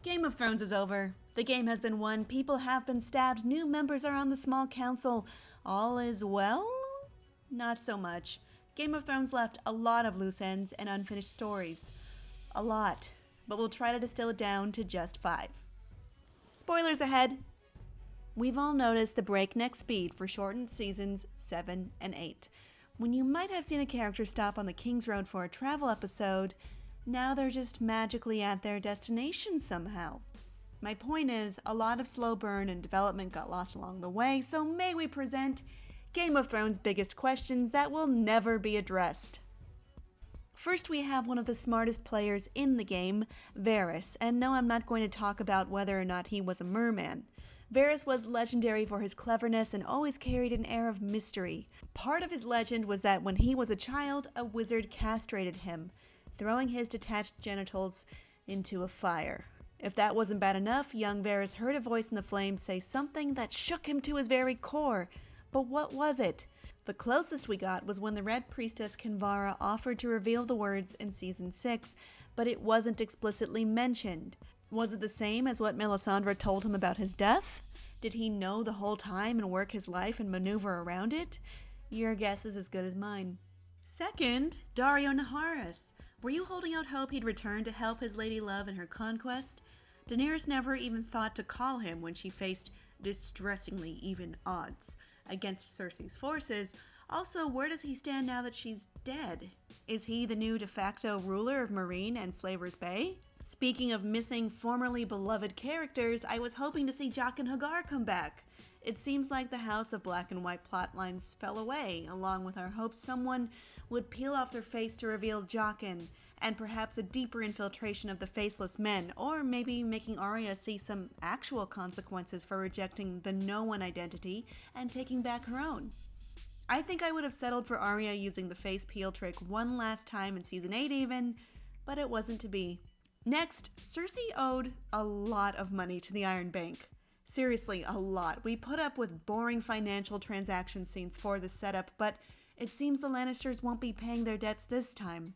Game of Thrones is over. The game has been won, people have been stabbed, new members are on the small council. All is well? Not so much. Game of Thrones left a lot of loose ends and unfinished stories. A lot. But we'll try to distill it down to just 5. Spoilers ahead! We've all noticed the breakneck speed for shortened seasons 7 and 8. When you might have seen a character stop on the King's Road for a travel episode, now they're just magically at their destination somehow. My point is, a lot of slow burn and development got lost along the way, so may we present Game of Thrones' biggest questions that will never be addressed. First, we have one of the smartest players in the game, Varys, and no, I'm not going to talk about whether or not he was a merman. Varys was legendary for his cleverness and always carried an air of mystery. Part of his legend was that when he was a child, a wizard castrated him, throwing his detached genitals into a fire. If that wasn't bad enough, young Varys heard a voice in the flames say something that shook him to his very core. But what was it? The closest we got was when the Red Priestess Kinvara offered to reveal the words in Season 6, but it wasn't explicitly mentioned. Was it the same as what Melisandre told him about his death? Did he know the whole time and work his life and maneuver around it? Your guess is as good as mine. Second, Daario Naharis. Were you holding out hope he'd return to help his lady love in her conquest? Daenerys never even thought to call him when she faced distressingly even odds against Cersei's forces. Also, where does he stand now that she's dead? Is he the new de facto ruler of Meereen and Slaver's Bay? Speaking of missing formerly beloved characters, I was hoping to see Jaqen Hagar come back. It seems like the House of Black and White plotlines fell away, along with our hope someone would peel off their face to reveal Jaqen, and perhaps a deeper infiltration of the Faceless Men, or maybe making Arya see some actual consequences for rejecting the no-one identity and taking back her own. I think I would have settled for Arya using the face peel trick one last time in Season 8 even, but it wasn't to be. Next, Cersei owed a lot of money to the Iron Bank. Seriously, a lot. We put up with boring financial transaction scenes for the setup, but it seems the Lannisters won't be paying their debts this time.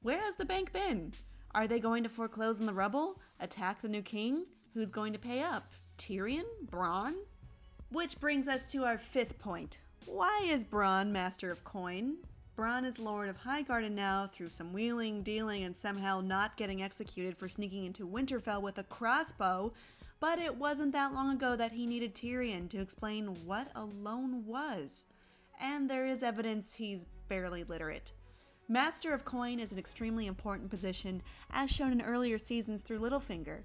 Where has the bank been? Are they going to foreclose on the rubble? Attack the new king? Who's going to pay up? Tyrion? Bran? Which brings us to our 5th point. Why is Bran Master of Coin? Bran is Lord of Highgarden now through some wheeling, dealing, and somehow not getting executed for sneaking into Winterfell with a crossbow, but it wasn't that long ago that he needed Tyrion to explain what a loan was. And there is evidence he's barely literate. Master of Coin is an extremely important position, as shown in earlier seasons through Littlefinger.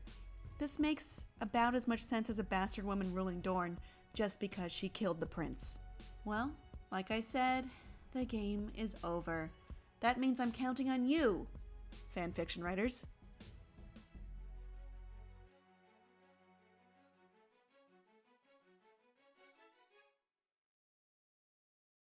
This makes about as much sense as a bastard woman ruling Dorne, just because she killed the prince. Well, like I said, the game is over. That means I'm counting on you, fanfiction writers.